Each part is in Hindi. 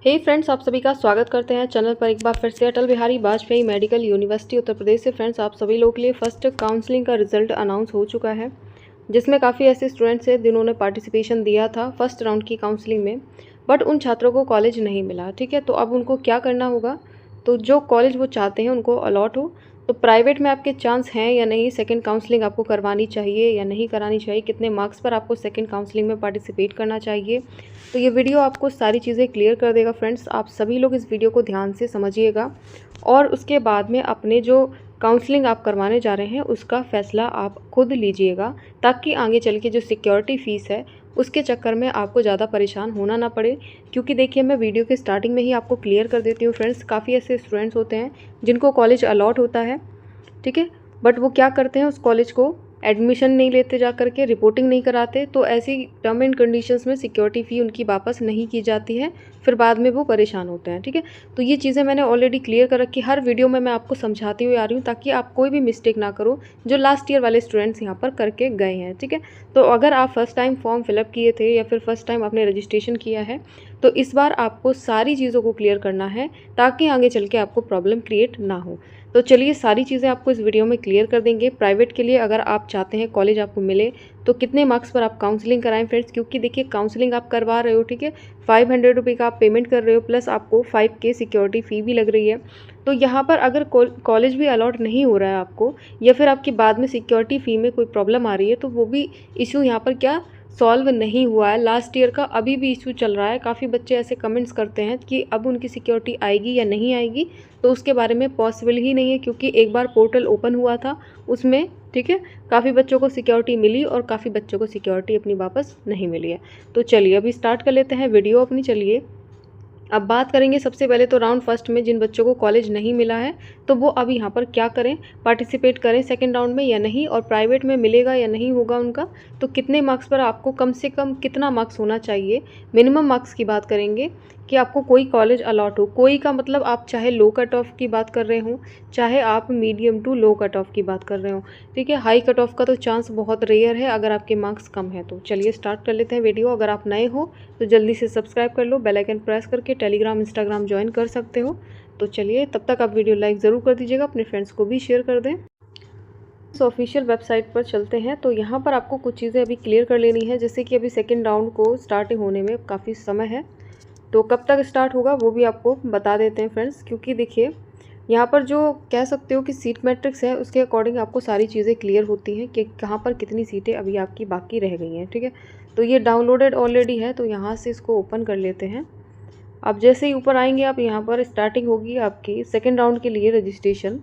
हे फ्रेंड्स, आप सभी का स्वागत करते हैं चैनल पर एक बार फिर से। अटल बिहारी वाजपेयी मेडिकल यूनिवर्सिटी उत्तर प्रदेश से फ्रेंड्स आप सभी लोगों के लिए फर्स्ट काउंसलिंग का रिजल्ट अनाउंस हो चुका है, जिसमें काफ़ी ऐसे स्टूडेंट्स हैं जिन्होंने पार्टिसिपेशन दिया था फर्स्ट राउंड की काउंसलिंग में, बट उन छात्रों को कॉलेज नहीं मिला। ठीक है, तो अब उनको क्या करना होगा, तो जो कॉलेज वो चाहते हैं उनको अलॉट हो। तो प्राइवेट में आपके चांस हैं या नहीं, सेकंड काउंसलिंग आपको करवानी चाहिए या नहीं करानी चाहिए, कितने मार्क्स पर आपको सेकंड काउंसलिंग में पार्टिसिपेट करना चाहिए, तो ये वीडियो आपको सारी चीज़ें क्लियर कर देगा फ्रेंड्स। आप सभी लोग इस वीडियो को ध्यान से समझिएगा और उसके बाद में अपने जो काउंसलिंग आप करवाने जा रहे हैं उसका फ़ैसला आप खुद लीजिएगा, ताकि आगे चल के जो सिक्योरिटी फ़ीस है उसके चक्कर में आपको ज़्यादा परेशान होना ना पड़े। क्योंकि देखिए, मैं वीडियो के स्टार्टिंग में ही आपको क्लियर कर देती हूँ फ्रेंड्स, काफ़ी ऐसे स्टूडेंट्स होते हैं जिनको कॉलेज अलॉट होता है, ठीक है, बट वो क्या करते हैं, उस कॉलेज को एडमिशन नहीं लेते, जा कर के रिपोर्टिंग नहीं कराते, तो ऐसी टर्म एंड कंडीशंस में सिक्योरिटी फ़ी उनकी वापस नहीं की जाती है, फिर बाद में वो परेशान होते हैं। ठीक है, तो ये चीज़ें मैंने ऑलरेडी क्लियर कर रखी, हर वीडियो में मैं आपको समझाती हुई आ रही हूँ, ताकि आप कोई भी मिस्टेक ना करो जो लास्ट ईयर वाले स्टूडेंट्स यहाँ पर करके गए हैं। ठीक है, तो अगर आप फर्स्ट टाइम फॉर्म फिलअप किए थे या फिर फर्स्ट टाइम आपने रजिस्ट्रेशन किया है, तो इस बार आपको सारी चीज़ों को क्लियर करना है, ताकि आगे चल के आपको प्रॉब्लम क्रिएट ना हो। तो चलिए, सारी चीज़ें आपको इस वीडियो में क्लियर कर देंगे। प्राइवेट के लिए अगर आप चाहते हैं कॉलेज आपको मिले, तो कितने मार्क्स पर आप काउंसलिंग कराएं फ्रेंड्स, क्योंकि देखिए काउंसलिंग आप करवा रहे हो, ठीक है, 500 रुपये का आप पेमेंट कर रहे हो, प्लस आपको 5K सिक्योरिटी फ़ी भी लग रही है। तो यहाँ पर अगर कॉलेज भी अलॉट नहीं हो रहा है आपको, या फिर आपकी बाद में सिक्योरिटी फ़ी में कोई प्रॉब्लम आ रही है, तो वो भी इशू यहाँ पर क्या सॉल्व नहीं हुआ है। लास्ट ईयर का अभी भी इशू चल रहा है। काफ़ी बच्चे ऐसे कमेंट्स करते हैं कि अब उनकी सिक्योरिटी आएगी या नहीं आएगी, तो उसके बारे में पॉसिबल ही नहीं है, क्योंकि एक बार पोर्टल ओपन हुआ था उसमें, ठीक है, काफ़ी बच्चों को सिक्योरिटी मिली और काफ़ी बच्चों को सिक्योरिटी अपनी वापस नहीं मिली है। तो चलिए अभी स्टार्ट कर लेते हैं वीडियो अपनी। चलिए अब बात करेंगे सबसे पहले तो राउंड फर्स्ट में जिन बच्चों को कॉलेज नहीं मिला है, तो वो अब यहाँ पर क्या करें, पार्टिसिपेट करें सेकंड राउंड में या नहीं, और प्राइवेट में मिलेगा या नहीं होगा उनका, तो कितने मार्क्स पर आपको कम से कम कितना मार्क्स होना चाहिए। मिनिमम मार्क्स की बात करेंगे कि आपको कोई कॉलेज अलॉट हो। कोई का मतलब आप चाहे लो कट ऑफ की बात कर रहे हो, चाहे आप medium to low cut off की बात कर रहे हो, ठीक है। हाई कट ऑफ का तो चांस बहुत रेयर है अगर आपके मार्क्स कम है। तो चलिए स्टार्ट कर लेते हैं वीडियो। अगर आप नए हो तो जल्दी से सब्सक्राइब कर लो, बेल आइकन प्रेस करके टेलीग्राम इंस्टाग्राम ज्वाइन कर सकते हो। तो चलिए, तब तक आप वीडियो लाइक ज़रूर कर दीजिएगा, अपने फ्रेंड्स को भी शेयर कर दें। इस ऑफिशियल वेबसाइट पर चलते हैं। तो यहाँ पर आपको कुछ चीज़ें अभी क्लियर कर लेनी है, जैसे कि अभी सेकेंड राउंड को स्टार्ट होने में काफ़ी समय है, तो कब तक स्टार्ट होगा वो भी आपको बता देते हैं फ्रेंड्स। क्योंकि देखिए, यहाँ पर जो कह सकते हो कि सीट मैट्रिक्स है, उसके अकॉर्डिंग आपको सारी चीज़ें क्लियर होती हैं कि कहाँ पर कितनी सीटें अभी आपकी बाकी रह गई हैं, ठीक है। तो ये डाउनलोडेड ऑलरेडी है, तो यहाँ से इसको ओपन कर लेते हैं। अब जैसे ही ऊपर आएंगे आप, यहाँ पर स्टार्टिंग होगी आपकी सेकेंड राउंड के लिए रजिस्ट्रेशन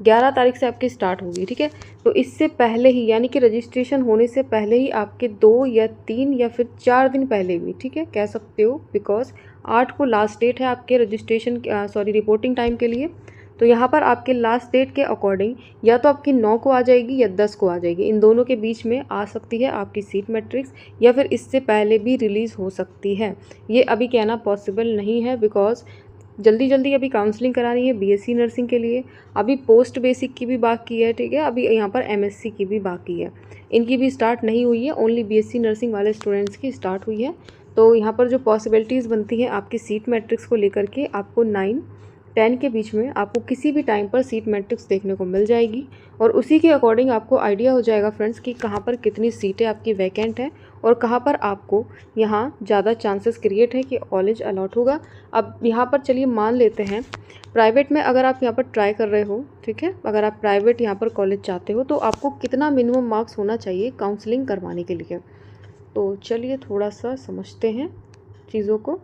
11 तारीख से आपकी स्टार्ट होगी, ठीक है। तो इससे पहले ही, यानी कि रजिस्ट्रेशन होने से पहले ही आपके 2 या 3 या फिर 4 दिन पहले भी, ठीक है, कह सकते हो, बिकॉज 8 को लास्ट डेट है आपके रजिस्ट्रेशन रिपोर्टिंग टाइम के लिए। तो यहाँ पर आपके लास्ट डेट के अकॉर्डिंग या तो आपकी 9 को आ जाएगी या 10 को आ जाएगी, इन दोनों के बीच में आ सकती है आपकी सीट मैट्रिक्स, या फिर इससे पहले भी रिलीज़ हो सकती है। ये अभी कहना पॉसिबल नहीं है, बिकॉज जल्दी जल्दी अभी काउंसलिंग करानी है बीएससी नर्सिंग के लिए, अभी पोस्ट बेसिक की भी बाकी है, ठीक है, अभी यहाँ पर एमएससी की भी बाकी है, इनकी भी स्टार्ट नहीं हुई है, ओनली बीएससी नर्सिंग वाले स्टूडेंट्स की स्टार्ट हुई है। तो यहाँ पर जो पॉसिबिलिटीज़ बनती हैं आपकी सीट मैट्रिक्स को लेकर के, आपको 9-10 के बीच में आपको किसी भी टाइम पर सीट मैट्रिक्स देखने को मिल जाएगी, और उसी के अकॉर्डिंग आपको आइडिया हो जाएगा फ्रेंड्स कि कहाँ पर कितनी सीटें आपकी वैकेंट हैं और कहाँ पर आपको यहाँ ज़्यादा चांसेस क्रिएट है कि कॉलेज अलॉट होगा। अब यहाँ पर चलिए मान लेते हैं प्राइवेट में अगर आप यहाँ पर ट्राई कर रहे हो, ठीक है, अगर आप प्राइवेट यहाँ पर कॉलेज चाहते हो, तो आपको कितना मिनिमम मार्क्स होना चाहिए काउंसलिंग करवाने के लिए। तो चलिए थोड़ा सा समझते हैं चीज़ों को।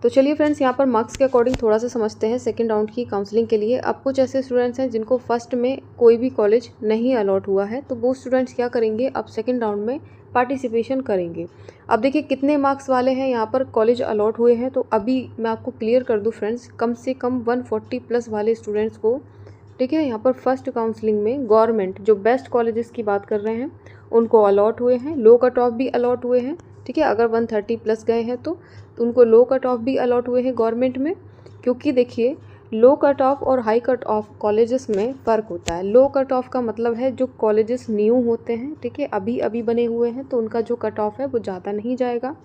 तो चलिए फ्रेंड्स, यहाँ पर मार्क्स के अकॉर्डिंग थोड़ा सा समझते हैं सेकंड राउंड की काउंसलिंग के लिए। अब कुछ ऐसे स्टूडेंट्स हैं जिनको फर्स्ट में कोई भी कॉलेज नहीं अलॉट हुआ है, तो वो स्टूडेंट्स क्या करेंगे, अब सेकंड राउंड में पार्टिसिपेशन करेंगे। अब देखिए कितने मार्क्स वाले हैं यहाँ पर कॉलेज अलॉट हुए हैं, तो अभी मैं आपको क्लियर कर दूँ फ्रेंड्स, कम से कम 140 प्लस वाले स्टूडेंट्स को, ठीक है, यहाँ पर फर्स्ट काउंसलिंग में गवर्नमेंट जो बेस्ट कॉलेजेस की बात कर रहे हैं उनको अलॉट हुए हैं, लो कट ऑफ भी अलॉट हुए हैं, ठीक है। अगर 130 प्लस गए हैं तो उनको लो कट ऑफ भी अलॉट हुए हैं गवर्नमेंट में। क्योंकि देखिए लो कट ऑफ और हाई कट ऑफ कॉलेजेस में फ़र्क होता है। लो कट ऑफ का मतलब है जो कॉलेजेस न्यू होते हैं, ठीक है, अभी अभी बने हुए हैं, तो उनका जो कट ऑफ है वो ज़्यादा नहीं जाएगा।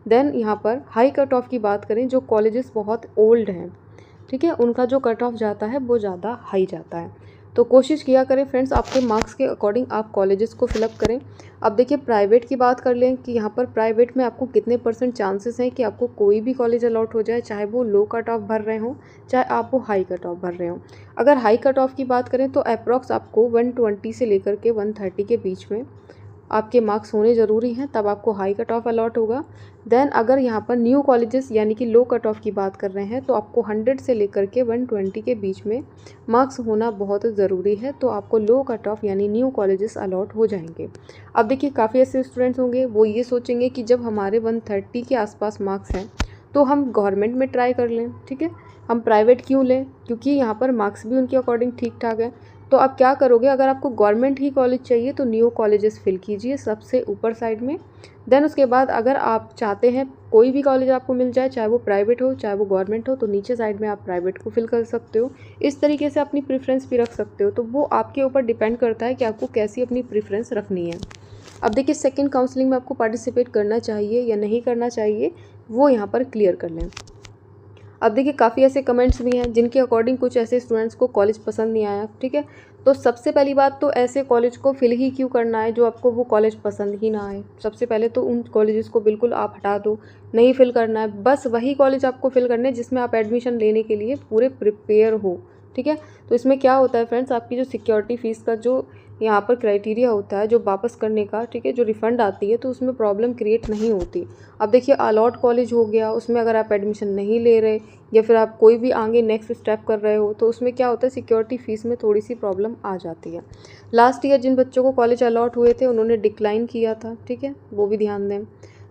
देन यहाँ पर हाई कट ऑफ की बात करें, जो कॉलेजेस बहुत ओल्ड हैं, ठीक है, उनका जो कट ऑफ जाता है वो ज़्यादा हाई जाता है। तो कोशिश किया करें फ्रेंड्स, आपके मार्क्स के अकॉर्डिंग आप कॉलेजेस को फिलअप करें। अब देखिए प्राइवेट की बात कर लें कि यहाँ पर प्राइवेट में आपको कितने % चांसेस हैं कि आपको कोई भी कॉलेज अलॉट हो जाए, चाहे वो लो कट ऑफ भर रहे हों, चाहे आप वो हाई कट ऑफ भर रहे हों। अगर हाई कट ऑफ की बात करें तो अप्रॉक्स आपको 120 से लेकर के 130 के बीच में आपके मार्क्स होने ज़रूरी हैं, तब आपको हाई कट ऑफ अलॉट होगा। देन अगर यहाँ पर न्यू कॉलेजेस यानी कि लो कट ऑफ की बात कर रहे हैं, तो आपको 100 से लेकर के 120 के बीच में मार्क्स होना बहुत ज़रूरी है, तो आपको लो कट ऑफ यानी न्यू कॉलेजेस अलॉट हो जाएंगे। अब देखिए काफ़ी ऐसे स्टूडेंट्स होंगे वो ये सोचेंगे कि जब हमारे 130 के आसपास मार्क्स हैं तो हम गवर्नमेंट में ट्राई कर लें, ठीक है, हम प्राइवेट क्यों लें, क्योंकि यहाँ पर मार्क्स भी उनके अकॉर्डिंग ठीक ठाक है। तो आप क्या करोगे, अगर आपको गवर्नमेंट ही कॉलेज चाहिए तो न्यू कॉलेजेस फिल कीजिए सबसे ऊपर साइड में। देन उसके बाद अगर आप चाहते हैं कोई भी कॉलेज आपको मिल जाए, चाहे वो प्राइवेट हो चाहे वो गवर्नमेंट हो, तो नीचे साइड में आप प्राइवेट को फिल कर सकते हो। इस तरीके से अपनी प्रेफरेंस भी रख सकते हो, तो वो आपके ऊपर डिपेंड करता है कि आपको कैसी अपनी प्रेफरेंस रखनी है। अब देखिए सेकेंड काउंसलिंग में आपको पार्टिसिपेट करना चाहिए या नहीं करना चाहिए, वो यहाँ पर क्लियर कर लें। अब देखिए काफ़ी ऐसे कमेंट्स भी हैं जिनके अकॉर्डिंग कुछ ऐसे स्टूडेंट्स को कॉलेज पसंद नहीं आया, ठीक है। तो सबसे पहली बात तो ऐसे कॉलेज को फिल ही क्यों करना है जो आपको वो कॉलेज पसंद ही ना आए। सबसे पहले तो उन कॉलेजेस को बिल्कुल आप हटा दो, नहीं फिल करना है। बस वही कॉलेज आपको फिल करने हैं जिसमें आप एडमिशन लेने के लिए पूरे प्रिपेयर हो, ठीक है। तो इसमें क्या होता है फ्रेंड्स, आपकी जो सिक्योरिटी फ़ीस का जो यहाँ पर क्राइटेरिया होता है जो वापस करने का, ठीक है, जो रिफ़ंड आती है, तो उसमें प्रॉब्लम क्रिएट नहीं होती। अब देखिए अलॉट कॉलेज हो गया, उसमें अगर आप एडमिशन नहीं ले रहे या फिर आप कोई भी आगे नेक्स्ट स्टेप कर रहे हो, तो उसमें क्या होता है सिक्योरिटी फ़ीस में थोड़ी सी प्रॉब्लम आ जाती है। लास्ट ईयर जिन बच्चों को कॉलेज अलॉट हुए थे उन्होंने डिक्लाइन किया था, ठीक है, वो भी ध्यान दें।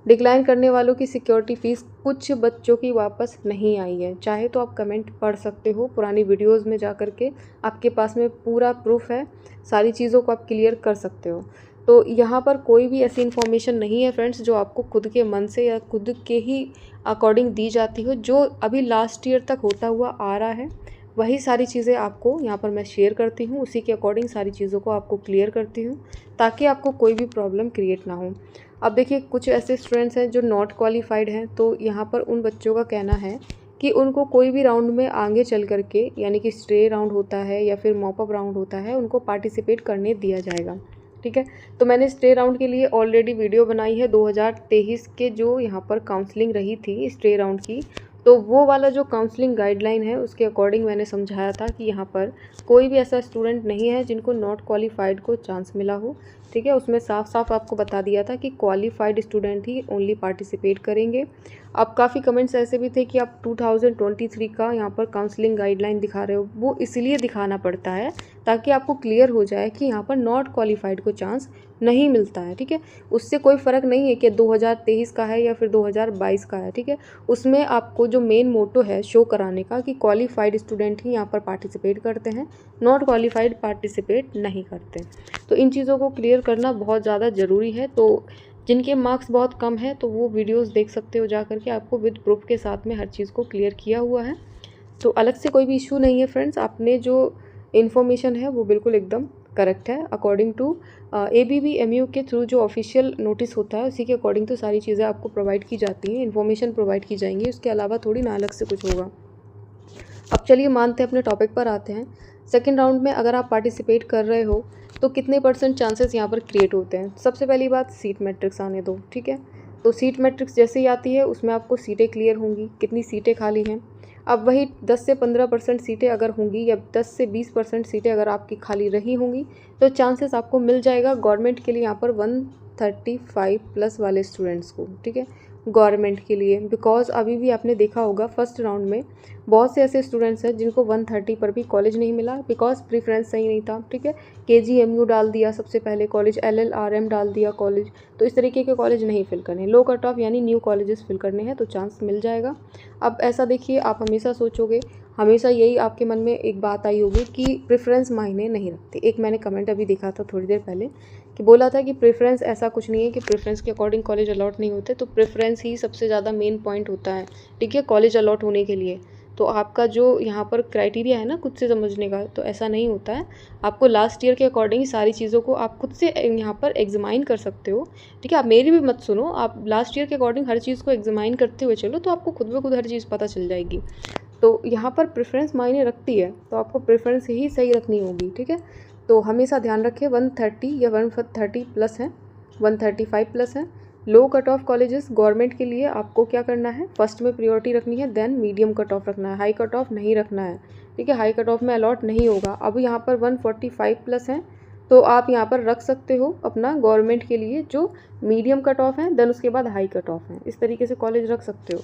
डिक्लाइन करने वालों की सिक्योरिटी फ़ीस कुछ बच्चों की वापस नहीं आई है। चाहे तो आप कमेंट पढ़ सकते हो पुरानी वीडियोस में जा कर के, आपके पास में पूरा प्रूफ है, सारी चीज़ों को आप क्लियर कर सकते हो। तो यहाँ पर कोई भी ऐसी इन्फॉर्मेशन नहीं है फ्रेंड्स जो आपको खुद के मन से या खुद के ही अकॉर्डिंग दी जाती हो। जो अभी लास्ट ईयर तक होता हुआ आ रहा है वही सारी चीज़ें आपको यहाँ पर मैं शेयर करती हूँ, उसी के अकॉर्डिंग सारी चीज़ों को आपको क्लियर करती हूँ ताकि आपको कोई भी प्रॉब्लम क्रिएट ना हो। अब देखिए कुछ ऐसे स्टूडेंट्स हैं जो नॉट क्वालिफाइड हैं, तो यहाँ पर उन बच्चों का कहना है कि उनको कोई भी राउंड में आगे चल करके यानी कि स्टे राउंड होता है या फिर मॉपअप राउंड होता है, उनको पार्टिसिपेट करने दिया जाएगा, ठीक है। तो मैंने स्टे राउंड के लिए ऑलरेडी वीडियो बनाई है 2023 के जो यहाँ पर काउंसलिंग रही थी स्टे राउंड की, तो वो वाला जो काउंसलिंग गाइडलाइन है उसके अकॉर्डिंग मैंने समझाया था कि यहाँ पर कोई भी ऐसा स्टूडेंट नहीं है जिनको नॉट क्वालिफाइड को चांस मिला हो, ठीक है। उसमें साफ साफ आपको बता दिया था कि क्वालिफाइड स्टूडेंट ही ओनली पार्टिसिपेट करेंगे। अब काफ़ी कमेंट्स ऐसे भी थे कि आप 2023 का यहाँ पर काउंसलिंग गाइडलाइन दिखा रहे हो, वो इसलिए दिखाना पड़ता है ताकि आपको क्लियर हो जाए कि यहाँ पर नॉट क्वालिफाइड को चांस नहीं मिलता है, ठीक है। उससे कोई फ़र्क नहीं है कि 2023 का है या फिर 2022 का है, ठीक है। उसमें आपको जो मेन मोटो है शो कराने का कि क्वालिफाइड स्टूडेंट ही यहाँ पर पार्टिसिपेट करते हैं, नॉट क्वालिफाइड पार्टिसिपेट नहीं करते। तो इन चीज़ों को क्लियर करना बहुत ज़्यादा ज़रूरी है। तो जिनके मार्क्स बहुत कम है तो वो वीडियोस देख सकते हो जा करके, आपको विद प्रूफ के साथ में हर चीज़ को क्लियर किया हुआ है। तो अलग से कोई भी इशू नहीं है फ्रेंड्स, आपने जो इन्फॉर्मेशन है वो बिल्कुल एकदम करेक्ट है। अकॉर्डिंग टू ABBMU के थ्रू जो ऑफिशियल नोटिस होता है उसी के अकॉर्डिंग तो सारी चीज़ें आपको प्रोवाइड की जाती हैं, इन्फॉर्मेशन प्रोवाइड की जाएंगी, उसके अलावा थोड़ी ना अलग से कुछ होगा। अब चलिए मानते हैं अपने टॉपिक पर आते हैं। सेकेंड राउंड में अगर आप पार्टिसिपेट कर रहे हो तो कितने % चांसेस यहाँ पर क्रिएट होते हैं। सबसे पहली बात सीट मैट्रिक्स आने दो, ठीक है। तो सीट मैट्रिक्स जैसे ही आती है उसमें आपको सीटें क्लियर होंगी, कितनी सीटें खाली हैं। अब वही 10 से 15% सीटें अगर होंगी या 10 से 20% सीटें अगर आपकी खाली रही होंगी तो चांसेस आपको मिल जाएगा गवर्नमेंट के लिए यहाँ पर 135+ वाले स्टूडेंट्स को, ठीक है, गवर्नमेंट के लिए। बिकॉज अभी भी आपने देखा होगा फर्स्ट राउंड में बहुत से ऐसे स्टूडेंट्स हैं जिनको 130 पर भी कॉलेज नहीं मिला बिकॉज प्रीफ्रेंस सही नहीं था, ठीक है। KGMU डाल दिया सबसे पहले कॉलेज, LLRM डाल दिया कॉलेज, तो इस तरीके के कॉलेज नहीं फिल करने, लो कट ऑफ यानी न्यू कॉलेजेस फिल करने हैं तो चांस मिल जाएगा। अब ऐसा देखिए आप हमेशा सोचोगे, हमेशा यही आपके मन में एक बात आई होगी कि प्रेफरेंस मायने नहीं रखती। एक मैंने कमेंट अभी देखा था थोड़ी देर पहले कि बोला था कि प्रेफरेंस ऐसा कुछ नहीं है कि प्रेफरेंस के अकॉर्डिंग कॉलेज अलॉट नहीं होते, तो प्रेफरेंस ही सबसे ज़्यादा मेन पॉइंट होता है, ठीक है, कॉलेज अलॉट होने के लिए। तो आपका जो यहाँ पर क्राइटेरिया है ना खुद से समझने का, तो ऐसा नहीं होता है। आपको लास्ट ईयर के अकॉर्डिंग सारी चीज़ों को आप खुद से यहाँ पर एग्जामाइन कर सकते हो, ठीक है। आप मेरी भी मत सुनो, आप लास्ट ईयर के अकॉर्डिंग हर चीज़ को एग्जामाइन करते हुए चलो, तो आपको खुद ब खुद हर चीज़ पता चल जाएगी। तो यहाँ पर प्रेफरेंस मायने रखती है, तो आपको प्रेफरेंस ही सही रखनी होगी, ठीक है। तो हमेशा ध्यान रखें 130 या 130 प्लस है, 135 प्लस है। लो कट ऑफ कॉलेजेस गवर्नमेंट के लिए आपको क्या करना है, फर्स्ट में प्रायोरिटी रखनी है, देन मीडियम कट ऑफ रखना है, हाई कट ऑफ नहीं रखना है, ठीक है। हाई कट ऑफ में अलॉट नहीं होगा। अब यहाँ पर 145 प्लस है, तो आप यहाँ पर रख सकते हो अपना गवर्नमेंट के लिए जो मीडियम कट ऑफ है, देन उसके बाद हाई कट ऑफ है, इस तरीके से कॉलेज रख सकते हो।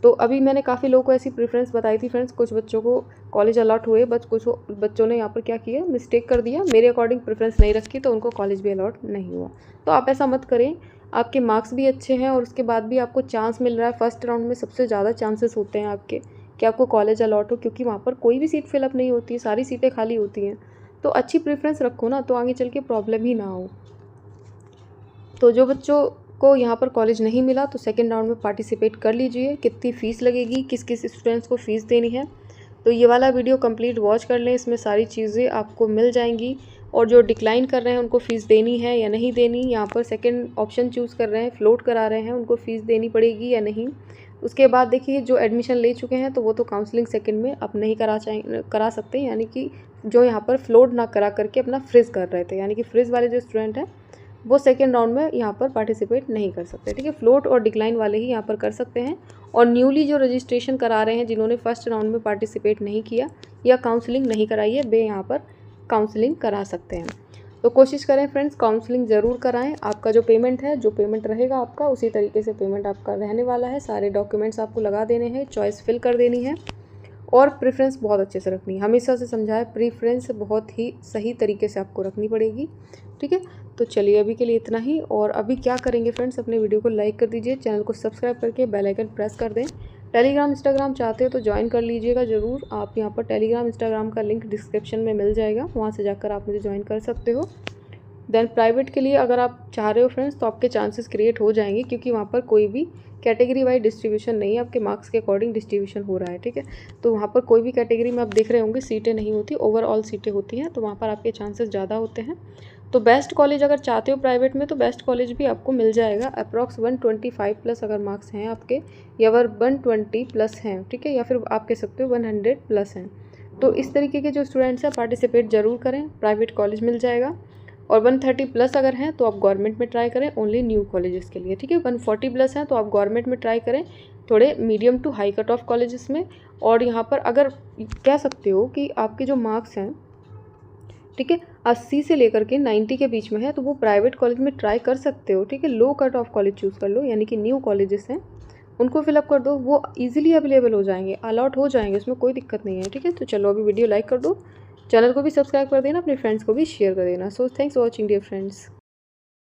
तो अभी मैंने काफ़ी लोगों को ऐसी प्रेफरेंस बताई थी फ्रेंड्स, कुछ बच्चों को कॉलेज अलॉट हुए, बट कुछ बच्चों ने यहाँ पर क्या किया, मिस्टेक कर दिया, मेरे अकॉर्डिंग प्रेफरेंस नहीं रखी, तो उनको कॉलेज भी अलॉट नहीं हुआ। तो आप ऐसा मत करें, आपके मार्क्स भी अच्छे हैं और उसके बाद भी आपको चांस मिल रहा है। फर्स्ट राउंड में सबसे ज़्यादा चांसेस होते हैं आपके कि आपको कॉलेज अलॉट हो, क्योंकि वहाँ पर कोई भी सीट फिलअप नहीं होती है, सारी सीटें खाली होती हैं। तो अच्छी प्रेफरेंस रखो ना, तो आगे चल के प्रॉब्लम ही ना हो। तो जो बच्चों को यहाँ पर कॉलेज नहीं मिला, तो सेकेंड राउंड में पार्टिसिपेट कर लीजिए। कितनी फ़ीस लगेगी, किस किस स्टूडेंट्स को फ़ीस देनी है, तो ये वाला वीडियो कंप्लीट वॉच कर लें, इसमें सारी चीज़ें आपको मिल जाएंगी। और जो डिक्लाइन कर रहे हैं उनको फ़ीस देनी है या नहीं देनी, यहाँ पर सेकंड ऑप्शन चूज़ कर रहे हैं, फ्लोट करा रहे हैं, उनको फ़ीस देनी पड़ेगी या नहीं। उसके बाद देखिए जो एडमिशन ले चुके हैं, तो वो तो काउंसलिंग सेकंड में आप नहीं करा सकते, यानी कि जो यहाँ पर फ्लोट ना करा करके अपना फ्रीज़ कर रहे थे, यानी कि फ्रीज़ वाले जो स्टूडेंट हैं वो सेकेंड राउंड में यहाँ पर पार्टिसिपेट नहीं कर सकते, ठीक है। फ्लोट और डिक्लाइन वाले ही यहाँ पर कर सकते हैं। और न्यूली जो रजिस्ट्रेशन करा रहे हैं, जिन्होंने फर्स्ट राउंड में पार्टिसिपेट नहीं किया या काउंसलिंग नहीं कराई है, वे यहाँ पर काउंसलिंग करा सकते हैं। तो कोशिश करें फ्रेंड्स, काउंसलिंग ज़रूर कराएं। आपका जो पेमेंट है, जो पेमेंट रहेगा आपका, उसी तरीके से पेमेंट आपका रहने वाला है। सारे डॉक्यूमेंट्स आपको लगा देने हैं, चॉइस फिल कर देनी है और प्रेफरेंस बहुत अच्छे से रखनी है। हमेशा से समझाया, प्रेफरेंस बहुत ही सही तरीके से आपको रखनी पड़ेगी, ठीक है। तो चलिए अभी के लिए इतना ही। और अभी क्या करेंगे फ्रेंड्स, अपने वीडियो को लाइक कर दीजिए, चैनल को सब्सक्राइब करके बेल आइकन प्रेस कर दें। टेलीग्राम इंस्टाग्राम चाहते हो तो ज्वाइन कर लीजिएगा ज़रूर। आप यहाँ पर टेलीग्राम इंस्टाग्राम का लिंक डिस्क्रिप्शन में मिल जाएगा, वहाँ से जाकर आप मुझे ज्वाइन कर सकते हो। देन प्राइवेट के लिए अगर आप चाह रहे हो फ्रेंड्स, तो आपके चांसेस क्रिएट हो जाएंगे, क्योंकि वहाँ पर कोई भी कैटेगरी वाइज डिस्ट्रीब्यूशन नहीं है, आपके मार्क्स के अकॉर्डिंग डिस्ट्रीब्यूशन हो रहा है, ठीक है। तो वहाँ पर कोई भी कैटेगरी में आप देख रहे होंगे सीटें नहीं होती, ओवरऑल सीटें होती हैं, तो वहाँ पर आपके चांसेस ज़्यादा होते हैं। तो बेस्ट कॉलेज अगर चाहते हो प्राइवेट में, तो बेस्ट कॉलेज भी आपको मिल जाएगा। अप्रॉक्स 125 प्लस अगर मार्क्स हैं आपके, या 120 प्लस हैं, ठीक है, या फिर आप कह सकते हो 100 प्लस हैं। तो इस तरीके के जो स्टूडेंट्स हैं पार्टिसिपेट ज़रूर करें, प्राइवेट कॉलेज मिल जाएगा। और 130 प्लस अगर हैं तो आप गवर्नमेंट में ट्राई करें, ओनली न्यू कॉलेजेस के लिए, ठीक है। 140 प्लस हैं तो आप गवर्नमेंट में ट्राई करें, थोड़े medium to high cut off colleges में। और यहाँ पर अगर कह सकते हो कि आपके जो मार्क्स हैं, ठीक है, 80 से लेकर के 90 के बीच में है, तो वो प्राइवेट कॉलेज में ट्राई कर सकते हो, ठीक है। लो कट ऑफ कॉलेज चूज़ कर लो, यानी कि न्यू कॉलेजेस हैं उनको फिलअप कर दो, वो ईजिली अवेलेबल हो जाएंगे, अलॉट हो जाएंगे, उसमें कोई दिक्कत नहीं है, ठीक है। तो चलो अभी वीडियो लाइक कर दो, चैनल को भी सब्सक्राइब कर देना, अपने फ्रेंड्स को भी शेयर कर देना। So thanks for watching dear friends.